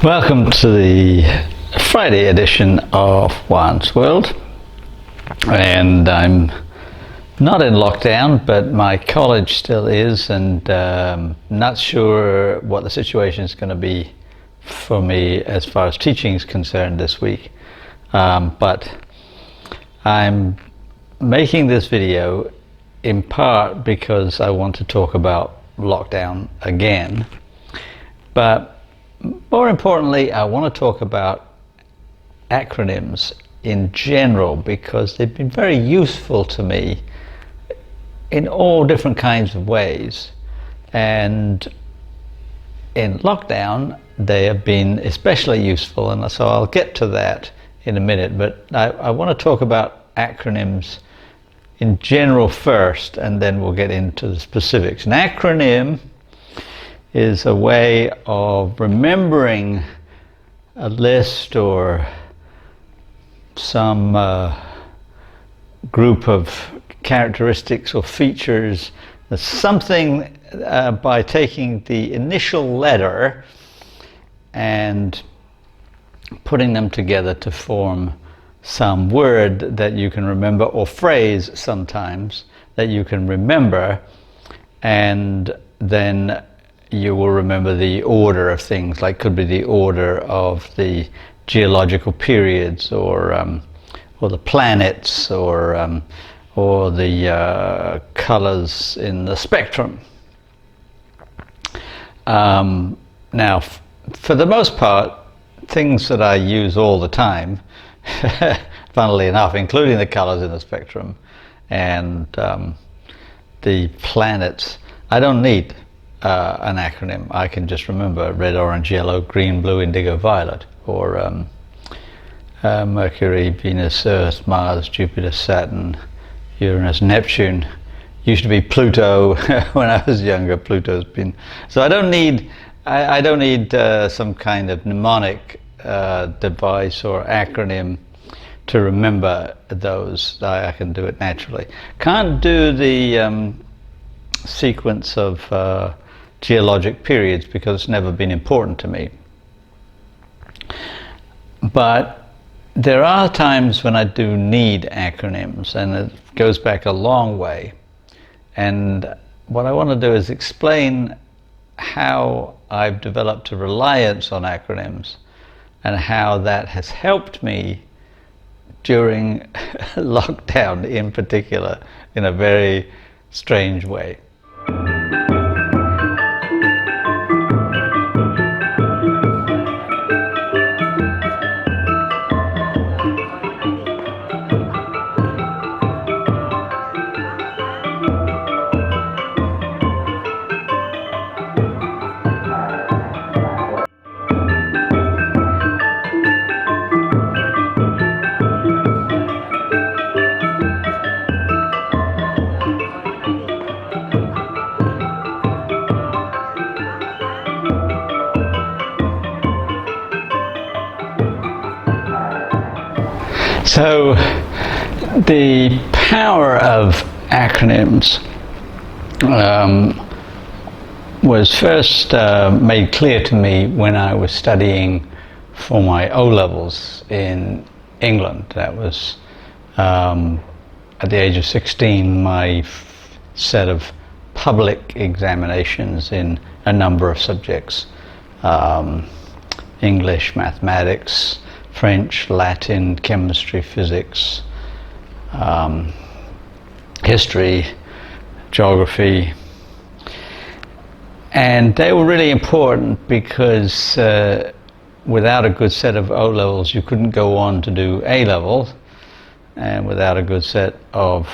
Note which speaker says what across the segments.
Speaker 1: Welcome to the Friday edition of Juan's World, and I'm not in lockdown, but my college still is, and not sure what the situation is going to be for me as far as teaching is concerned this week, but I'm making this video in part because I want to talk about lockdown again, but more importantly, I want to talk about acronyms in general because they've been very useful to me in all different kinds of ways, and in lockdown they have been especially useful, and so I'll get to that in a minute, but I want to talk about acronyms in general first, and then we'll get into the specifics. An acronym is a way of remembering a list or some group of characteristics or features, something by taking the initial letter and putting them together to form some word that you can remember, or phrase sometimes that you can remember, and then you will remember the order of things, like could be the order of the geological periods, or the planets, or the colors in the spectrum. Now, for the most part, things that I use all the time, funnily enough, including the colors in the spectrum and the planets, I don't need an acronym. I can just remember red, orange, yellow, green, blue, indigo, violet, or Mercury, Venus, Earth, Mars, Jupiter, Saturn, Uranus, Neptune. Used to be Pluto when I was younger. Pluto's been. So I don't need some kind of mnemonic device or acronym to remember those. I can do it naturally. Can't do the sequence of geologic periods because it's never been important to me. But there are times when I do need acronyms, and it goes back a long way. And what I want to do is explain how I've developed a reliance on acronyms and how that has helped me during lockdown in particular, in a very strange way. So the power of acronyms was first made clear to me when I was studying for my O-levels in England. That was at the age of 16, my set of public examinations in a number of subjects: English, mathematics, French, Latin, chemistry, physics, history, geography. And they were really important because without a good set of O-levels you couldn't go on to do A-levels, and without a good set of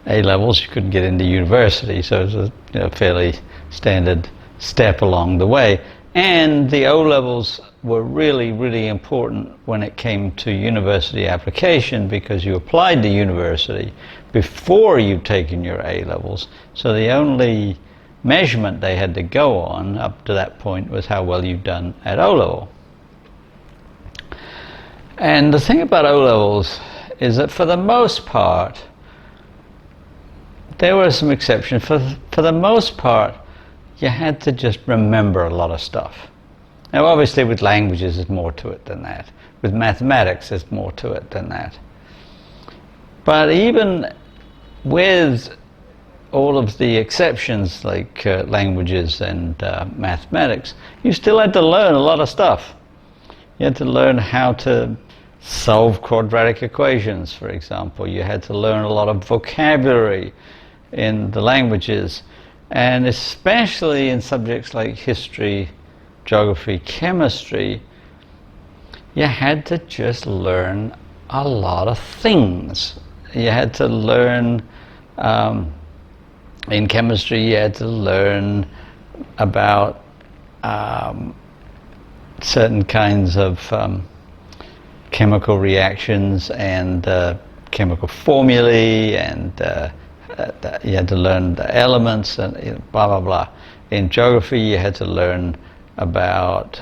Speaker 1: A-levels you couldn't get into university. So it was a fairly standard step along the way. And the O-levels were really, really important when it came to university application, because you applied to university before you'd taken your A-levels. So the only measurement they had to go on up to that point was how well you've done at O-level. And the thing about O-levels is that for the most part, there were some exceptions. For the most part, you had to just remember a lot of stuff. Now obviously with languages there's more to it than that. With mathematics there's more to it than that. But even with all of the exceptions like languages and mathematics, you still had to learn a lot of stuff. You had to learn how to solve quadratic equations, for example. You had to learn a lot of vocabulary in the languages, and especially in subjects like history, geography, chemistry, you had to just learn a lot of things. You had to learn, in chemistry, you had to learn about certain kinds of chemical reactions and chemical formulae, and you had to learn the elements and blah blah blah. In geography you had to learn about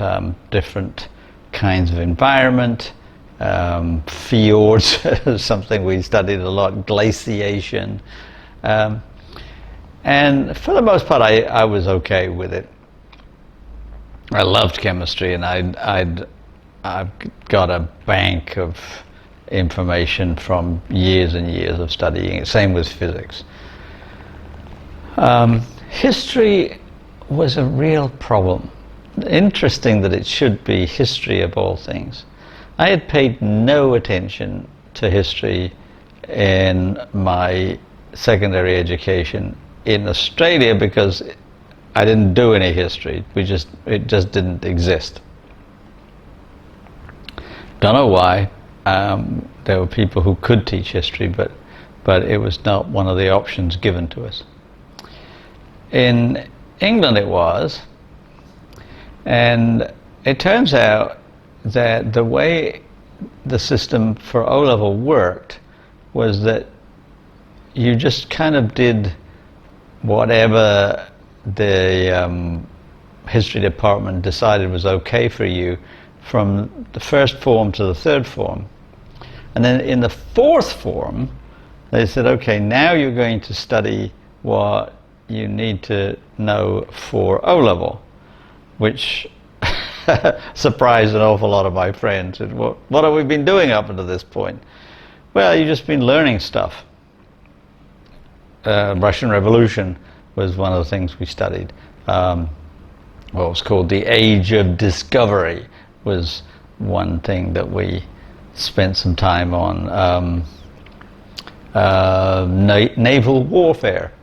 Speaker 1: different kinds of environment, fjords, something we studied a lot, glaciation, and for the most part I was okay with it. I loved chemistry, and I've got a bank of information from years and years of studying it. Same with physics. History was a real problem. Interesting that it should be history of all things. I had paid no attention to history in my secondary education in Australia because I didn't do any history. It just didn't exist. Don't know why. There were people who could teach history, but it was not one of the options given to us. In England it was, and it turns out that the way the system for O-level worked was that you just kind of did whatever the history department decided was okay for you from the first form to the third form. And then in the fourth form they said, okay, now you're going to study what you need to know for O-level, which surprised an awful lot of my friends. What have we been doing up until this point? Well, you've just been learning stuff. Russian Revolution was one of the things we studied. What was called the Age of Discovery was one thing that we spent some time on. Naval warfare,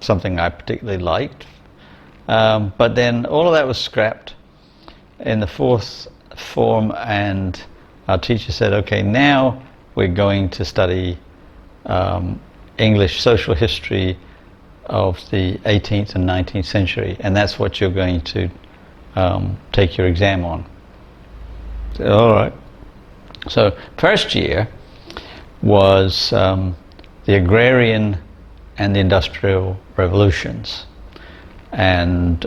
Speaker 1: something I particularly liked. But then all of that was scrapped in the fourth form, and our teacher said, okay, now we're going to study English social history of the 18th and 19th century, and that's what you're going to take your exam on. So, all right. So first year was the agrarian and the industrial revolutions, and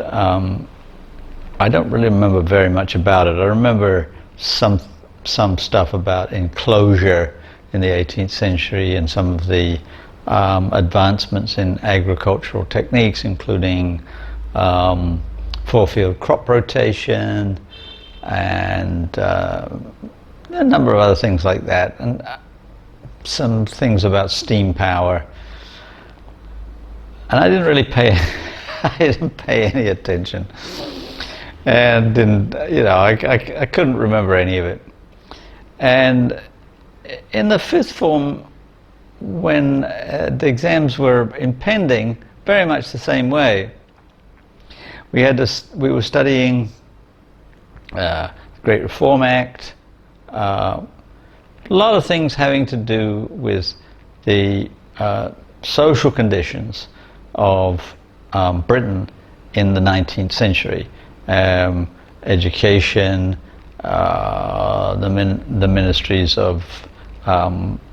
Speaker 1: I don't really remember very much about it. I remember some stuff about enclosure in the 18th century and some of the advancements in agricultural techniques, including four-field crop rotation and a number of other things like that, and some things about steam power. And I didn't really pay I didn't pay any attention, and didn't, I couldn't remember any of it. And in the fifth form, when the exams were impending, very much the same way. We were studying the Great Reform Act, a lot of things having to do with the social conditions of Britain in the 19th century. Education, the ministries of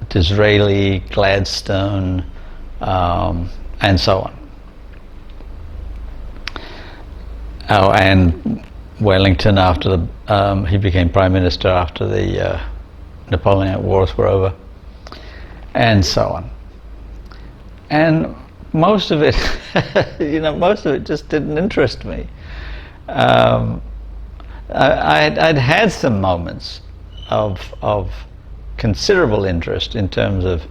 Speaker 1: Disraeli, Gladstone, and so on. Oh, and Wellington after he became Prime Minister after the Napoleonic Wars were over, and so on. And most of it, most of it just didn't interest me. I'd had some moments of considerable interest in terms of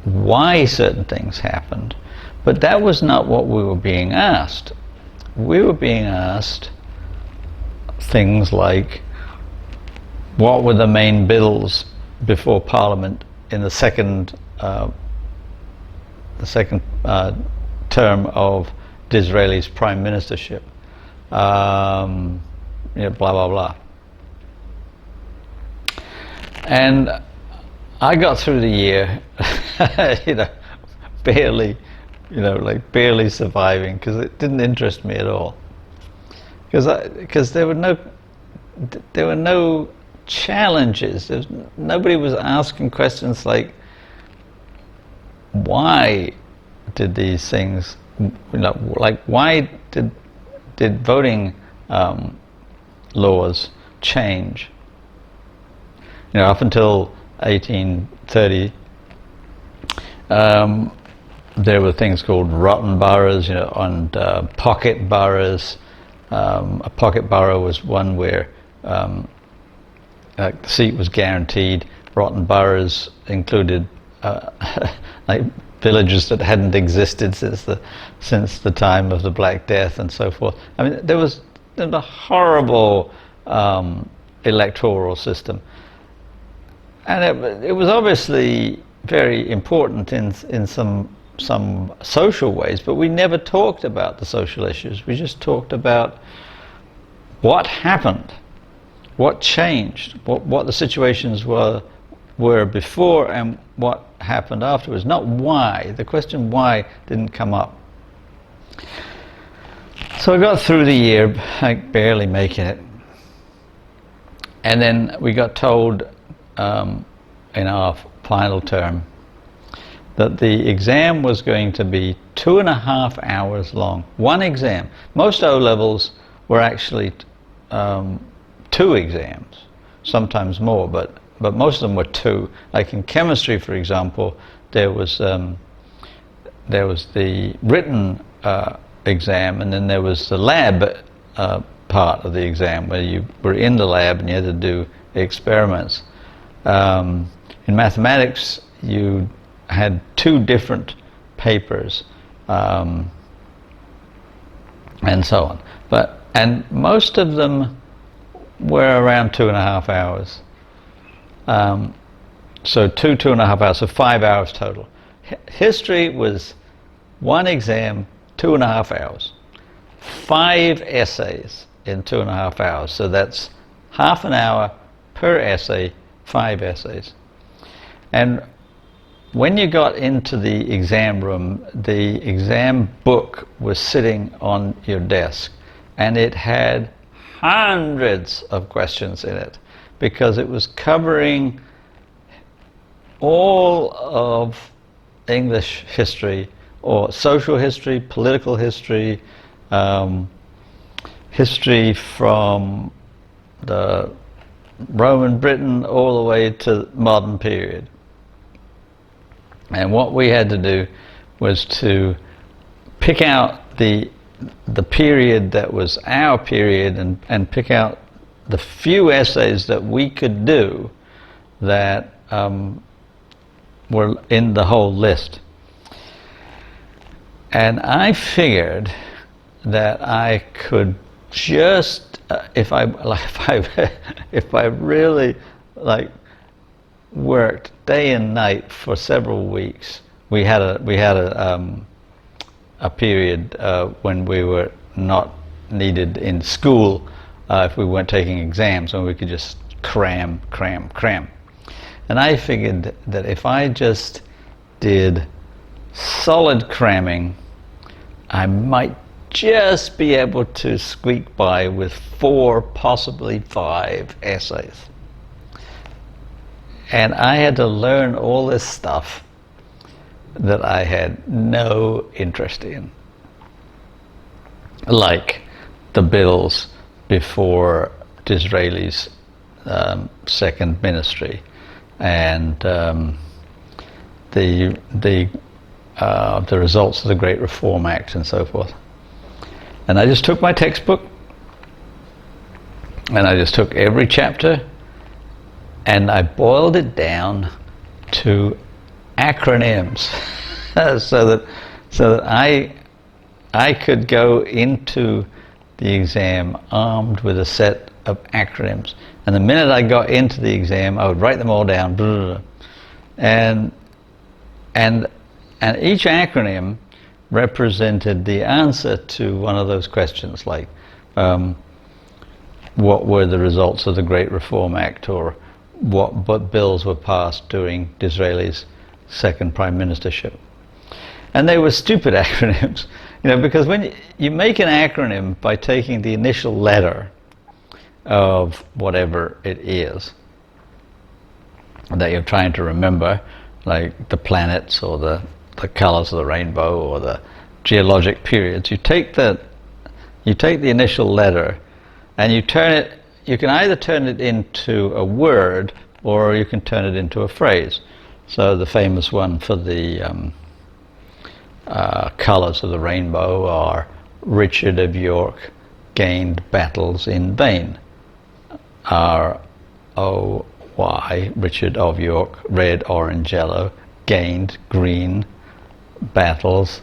Speaker 1: why certain things happened, but that was not what we were being asked. We were being asked things like, what were the main bills before Parliament in the second term of Disraeli's prime ministership? Blah blah blah. And I got through the year, barely, barely surviving, because it didn't interest me at all. Because there were no challenges. Nobody was asking questions like, why did these things, like why did voting laws change? Up until 1830, there were things called rotten boroughs, and pocket boroughs. A pocket borough was one where the seat was guaranteed. Rotten boroughs included like villages that hadn't existed since the time of the Black Death and so forth. I mean, there was a horrible electoral system, and it was obviously very important in some social ways, but we never talked about the social issues. We just talked about what happened, what changed, what the situations were before, and what happened afterwards. Not why. The question why didn't come up. So I got through the year, like barely making it, and then we got told in our final term that the exam was going to be 2.5 hours long. One exam. Most O-levels were actually 2 exams, sometimes more, but most of them were 2. Like in chemistry, for example, there was the written exam, and then there was the lab part of the exam where you were in the lab and you had to do experiments. In mathematics, you had 2 different papers, and so on. And most of them were around 2.5 hours. So 2.5 hours, so 5 hours total. History was 1 exam, 2.5 hours. 5 essays in 2.5 hours. So that's half an hour per essay, 5 essays. And when you got into the exam room, the exam book was sitting on your desk, and it had hundreds of questions in it, because it was covering all of English history, or social history, political history, history from the Roman Britain all the way to modern period. And what we had to do was to pick out the period that was our period, and pick out the few essays that we could do that were in the whole list. And I figured that I could just, if I really worked day and night for several weeks. We had a period when we were not needed in school if we weren't taking exams, and we could just cram. And I figured that if I just did solid cramming, I might just be able to squeak by with 4, possibly 5 essays. And I had to learn all this stuff that I had no interest in, like the bills before Disraeli's second ministry, and the results of the Great Reform Act and so forth. And I just took my textbook And I just took every chapter and I boiled it down to acronyms so that I could go into the exam armed with a set of acronyms. And the minute I got into the exam, I would write them all down. And each acronym represented the answer to one of those questions, like what were the results of the Great Reform Act, or what bills were passed during Disraeli's second prime ministership. And they were stupid acronyms, because when you make an acronym by taking the initial letter of whatever it is that you're trying to remember, like the planets or the colors of the rainbow or the geologic periods, you take the initial letter and you can either turn it into a word or you can turn it into a phrase. So the famous one for the colors of the rainbow are Richard of York gained battles in vain. R-O-Y, Richard of York, red, orange, yellow, gained, green, battles,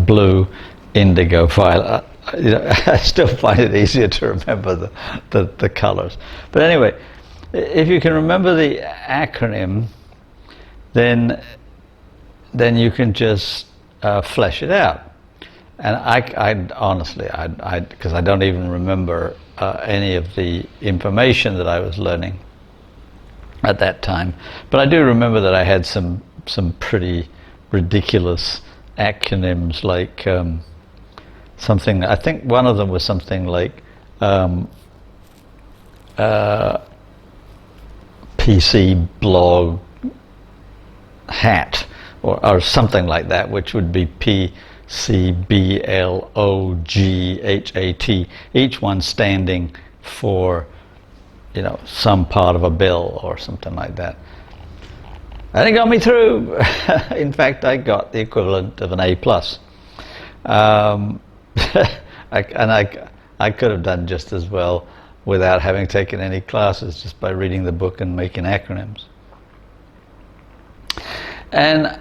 Speaker 1: blue, indigo, violet. I still find it easier to remember the colors. But anyway, if you can remember the acronym, then you can just flesh it out. And I honestly, because I don't even remember any of the information that I was learning at that time, but I do remember that I had some pretty ridiculous acronyms, like something. I think one of them was something like PC blog hat, or something like that, which would be PCBLOGHAT, each one standing for some part of a bill or something like that. And it got me through. In fact, I got the equivalent of an A+. I could have done just as well without having taken any classes, just by reading the book and making acronyms. And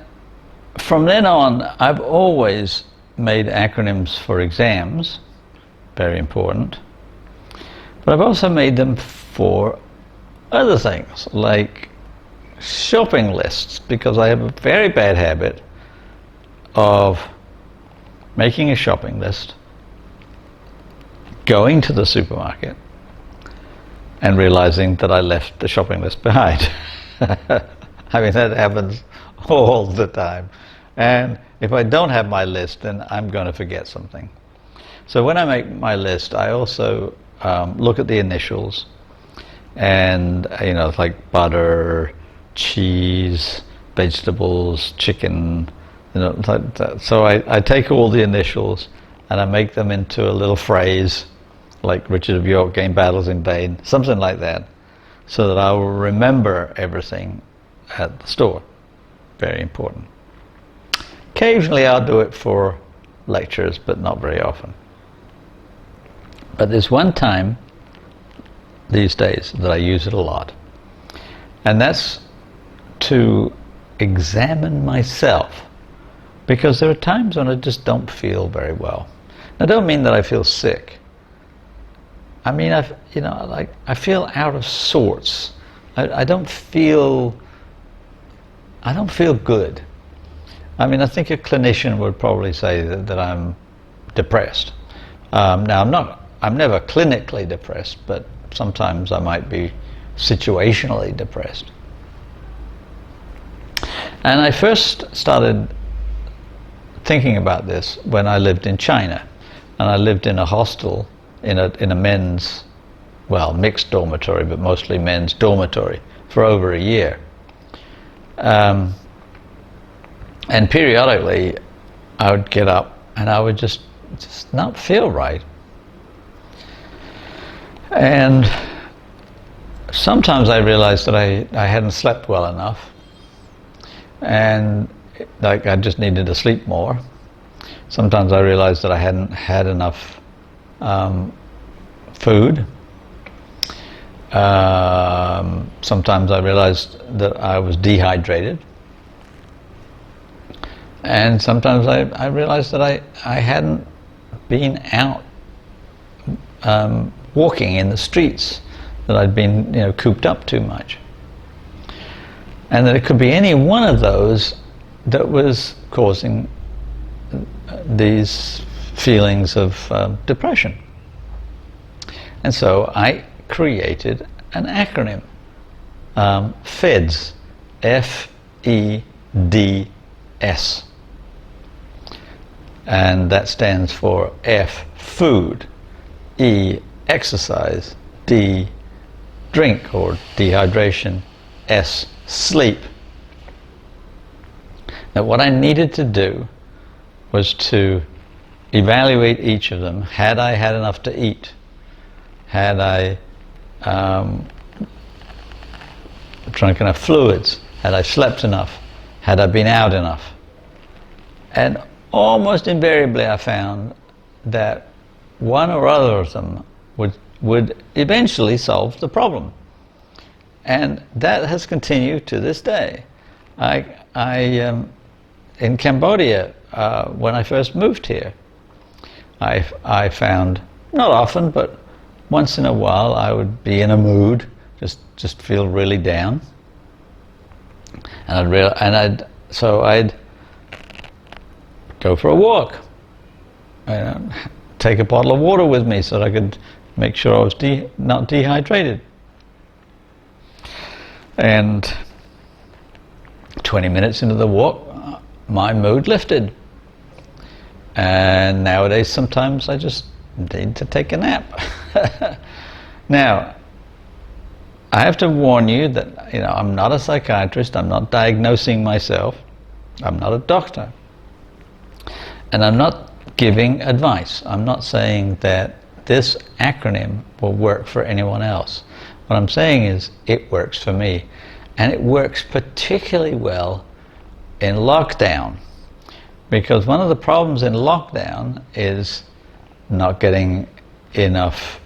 Speaker 1: from then on, I've always made acronyms for exams, very important, but I've also made them for other things, like shopping lists, because I have a very bad habit of making a shopping list, going to the supermarket, and realizing that I left the shopping list behind. I mean, that happens all the time. And if I don't have my list, then I'm going to forget something. So when I make my list, I also look at the initials, and it's like butter, cheese, vegetables, chicken, like that. So I take all the initials and I make them into a little phrase, like Richard of York gained battles in vain, something like that, so that I will remember everything at the store. Very important. Occasionally I'll do it for lectures, but not very often. But there's one time these days that I use it a lot, and that's to examine myself, because there are times when I just don't feel very well. I don't mean that I feel sick. I mean, I feel out of sorts. I don't feel good. I mean, I think a clinician would probably say that I'm depressed. Now, I'm never clinically depressed, but sometimes I might be situationally depressed. And I first started thinking about this when I lived in China, and I lived in a hostel in a men's, well, mixed dormitory, but mostly men's dormitory for over a year. And periodically I would get up and I would just not feel right. And sometimes I realized that I hadn't slept well enough, and like I just needed to sleep more. Sometimes I realized that I hadn't had enough food. Sometimes I realized that I was dehydrated. And sometimes I realized that I hadn't been out walking in the streets, that I'd been cooped up too much. And that it could be any one of those that was causing these feelings of depression. And so I created an acronym, FEDS, F-E-D-S. And that stands for F, food, E, exercise, D, drink or dehydration, S, sleep. Now what I needed to do was to evaluate each of them. Had I had enough to eat? Had I drunk enough fluids? Had I slept enough? Had I been out enough? And almost invariably I found that one or other of them would eventually solve the problem. And that has continued to this day. In Cambodia, when I first moved here, I found, not often, but once in a while, I would be in a mood, just feel really down, and I'd go for a walk, and take a bottle of water with me so that I could make sure I was not dehydrated. And 20 minutes into the walk, my mood lifted. And nowadays, sometimes I just need to take a nap. Now, I have to warn you that I'm not a psychiatrist. I'm not diagnosing myself. I'm not a doctor. And I'm not giving advice. I'm not saying that this acronym will work for anyone else. What I'm saying is it works for me. And it works particularly well in lockdown. Because one of the problems in lockdown is not getting enough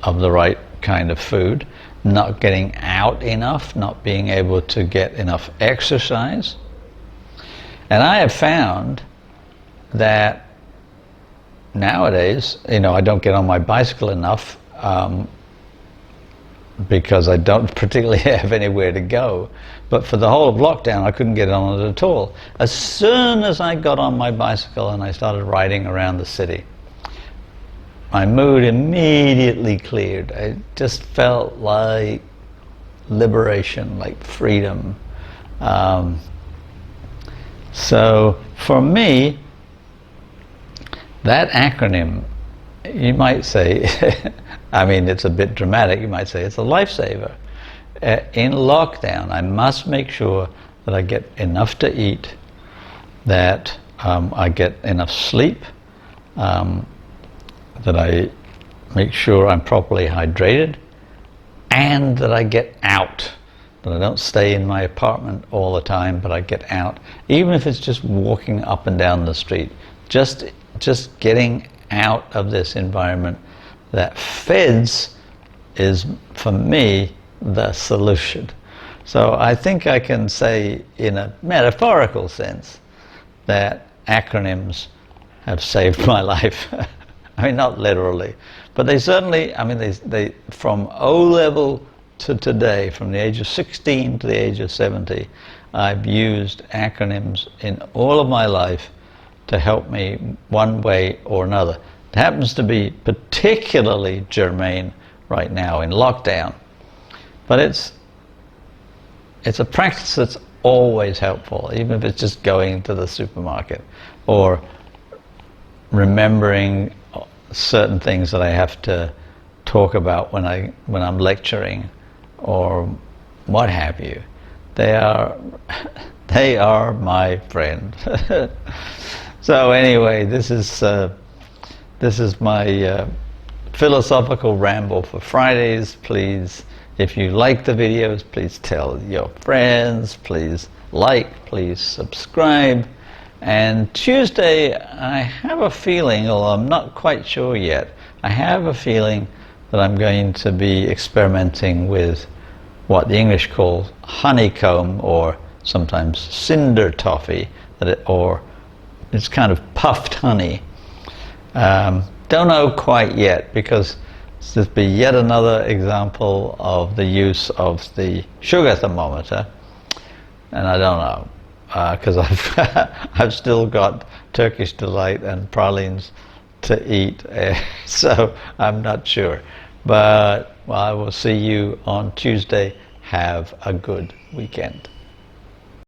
Speaker 1: of the right kind of food, not getting out enough, not being able to get enough exercise. And I have found that nowadays, I don't get on my bicycle enough because I don't particularly have anywhere to go. But for the whole of lockdown, I couldn't get on it at all. As soon as I got on my bicycle and I started riding around the city, my mood immediately cleared. I just felt like liberation, like freedom. So for me, that acronym, you might say, I mean, it's a bit dramatic, you might say it's a lifesaver. In lockdown, I must make sure that I get enough to eat, that I get enough sleep, that I make sure I'm properly hydrated, and that I get out. That I don't stay in my apartment all the time, but I get out. Even if it's just walking up and down the street, just getting out of this environment. That FEDS is, for me, the solution. So I think I can say, in a metaphorical sense, that acronyms have saved my life. I mean, not literally, but they certainly, I mean, they from O-level to today, from the age of 16 to the age of 70, I've used acronyms in all of my life to help me one way or another. It happens to be particularly germane right now in lockdown, but it's a practice that's always helpful, even if it's just going to the supermarket or remembering certain things that I have to talk about when I'm lecturing or what have you. They are my friend. So anyway, this is my philosophical ramble for Fridays. Please, if you like the videos, please tell your friends, please like, please subscribe. And Tuesday, I have a feeling, although I'm not quite sure yet, I have a feeling that I'm going to be experimenting with what the English call honeycomb, or sometimes cinder toffee, or it's kind of puffed honey. Don't know quite yet, because this will be yet another example of the use of the sugar thermometer, and I don't know, because I've still got Turkish delight and pralines to eat, so I'm not sure. But well, I will see you on Tuesday. Have a good weekend.